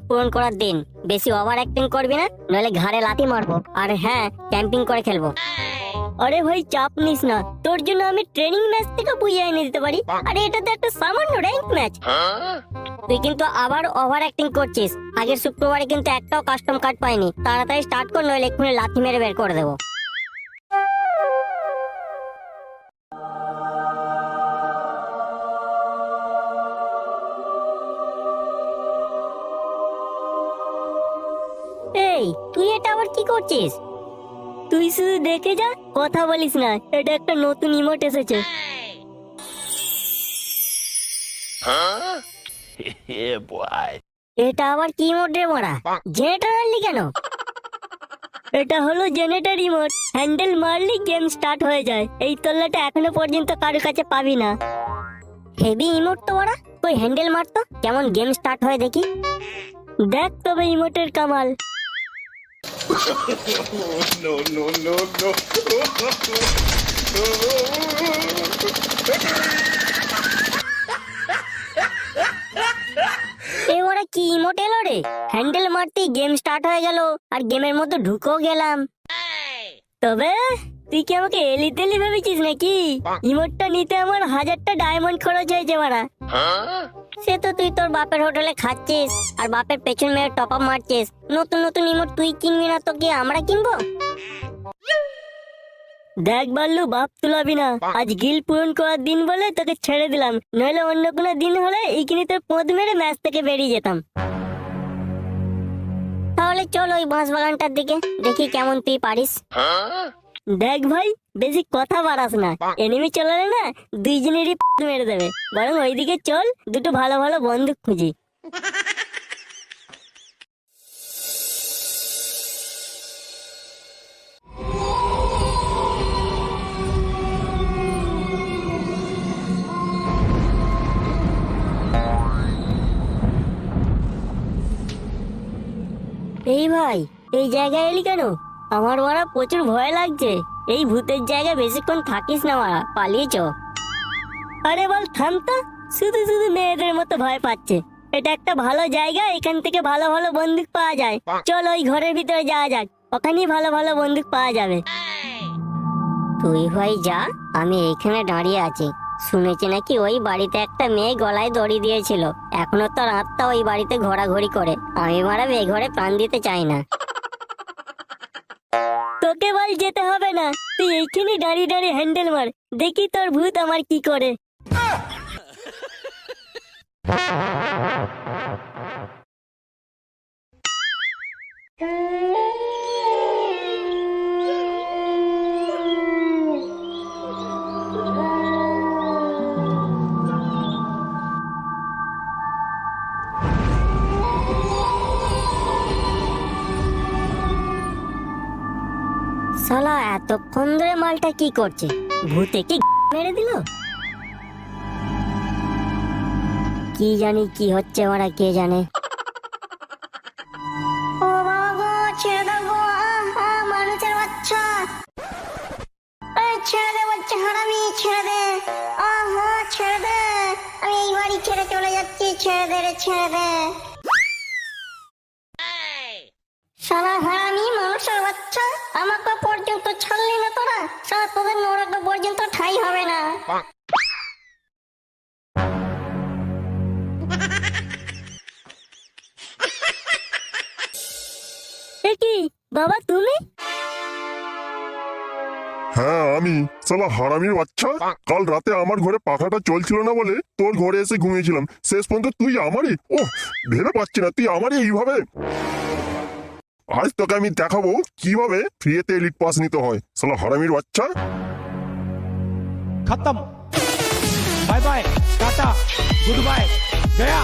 পূরণ করার দিন। বেশি ওভার অ্যাক্টিং করবি না, নইলে ঘাড়ে লাথি মারবো। আর হ্যাঁ, ক্যাম্পিং করে খেলবো। আরে ভাই চাপ নিস না, তোর জন্য আমি ট্রেনিং ম্যাচ থেকে বুঝিয়ে এনে দিতে পারি। আরে এটা তো একটা সামান্য র্যাঙ্ক ম্যাচ। তুই কিন্তু আবার ওভার অ্যাক্টিং করছিস। আগের শুক্রবারে কিন্তু একটাও কাস্টম কার্ড পাইনি। তাড়াতাড়ি স্টার্ট কর, নইলে এক্ষুনি লাথি মেরে বের করে দেবো। এই তুই এটা আবার কি করছিস? তুই শুধু দেখে যা, কথা বলিস না। এটা একটা নতুন ইমোট এসেছে। এটা আবার কি ইমোট রে মারা? জেনারেটর আনলি কেন? এটা হলো জেনারেটর ইমোট। হ্যান্ডেল মারলি গেম স্টার্ট হয়ে যায়। এই তল্লাটা এখনো পর্যন্ত কারোর কাছে পাবি না। হেভি ইমোট তো মারা। তুই হ্যান্ডেল মারতো কেমন গেম স্টার্ট হয় দেখি। দেখ তবে ইমোটের Kamal. No, no, no, no. এবারে কি ইমোট এলো রে? হ্যান্ডেল মারতেই গেম স্টার্ট হয়ে গেল, আর গেমের মধ্যে ঢুকেও গেলাম। তবে তুই কি আমাকে এলি তেলি ভেবেছিস নাকি? ইমোটটা নিতে আমার 1000টা ডায়মন্ড খরচ হয়েছে মারা। সে তো তুই তোর বাপের হোটেলে খাচ্ছিস আর বাপের পেছন মেরে টপ আপ মারছিস। নতুন নতুন ইমোট তুই কিনবি না তো কি আমরা কিনবো? দেখ বাল্লু, বাপ তুলাবি না। আজ গিল পূরণ করার দিন বলে তোকে ছেড়ে দিলাম, নইলে অন্য কোনো দিন হলে এইখানে তোর পদ মেরে ম্যাচ থেকে বেরিয়ে যেতাম। তাহলে চল ওই বাঁশ বাগানটার দিকে, দেখি কেমন তুই পারিস। দেখ ভাই, বেশি কথা বাড়াস না। এনিমি চলে না, দুইজনেরই মেরে দেবে। বরং ওইদিকে চল, দুটো ভালো ভালো বন্দুক খুঁজি। এই ভাই, এই জায়গায় এলি কেন? আমার মারা প্রচুর ভয় লাগছে। এই ভূতের জায়গায় বেশিক্ষণ থাকিস না মারা, পালিয়ে চ। আরে বল থাম তো, শুধু শুধু মেয়েদের মতো ভয় পাচ্ছে। এটা একটা ভালো জায়গা, এখান থেকে ভালো ভালো বন্দুক পাওয়া যায়। চল ওই ঘরের ভিতরে যাওয়া যাক, ওখানেই ভালো ভালো বন্দুক পাওয়া যাবে। তুই ভাই যা, আমি এইখানে দাঁড়িয়ে আছি। শুনেছি নাকি ওই বাড়িতে একটা মেয়ে গলায় দড়ি দিয়েছিল। এখনো তার আত্মা ওই বাড়িতে ঘোরাঘুরি করে। আমি মারা মেয়ে ঘরে প্রাণ দিতে চাই না। তোকে বল যেতে হবে না, তুই এইখানে দাঁড়িয়ে দাঁড়িয়ে হ্যান্ডেল মার, দেখি তোর ভূত আমার কি করে। শালা এতক্ষণ ধরে মালটা কি করছে? ভূতে কি মেরে দিল? কি জানি কি হচ্ছে ওরা, কে জানে। ও বাবা গো, ছেড়ে দাও গো, মানুষের বাচ্চা। ছেড়ে দে বাচ্চা হারামি, ছেড়ে দে। ছেড়ে দে, আমি এই বাড়ি ছেড়ে চলে যাচ্ছি। ছেড়ে দে রে, ছেড়ে দে। সারা হারামি মানুষের বাচ্চা, আমাকে পর্যন্ত ছাড়লি না তোরা। সারা তোদের নোড়াটা পর্যন্ত ঠাই হবে না। কি বাবা তুমি? হ্যাঁ আমি। শালা হারামির বাচ্চা, কাল রাতে আমার ঘরে পাখাটা চলছিল না বলে তোর ঘরে এসে ঘুমিয়েছিলাম। শেষ পর্যন্ত তুই আমারই, ও ভেবে পাচ্ছি না তুই আমারই এইভাবে। আজ তোকে আমি দেখাবো কিভাবে ফ্রিতে এলিট পাস নিতে হয়। শালা হারামির বাচ্চা। खत्म। Bye bye, tata, goodbye, गया।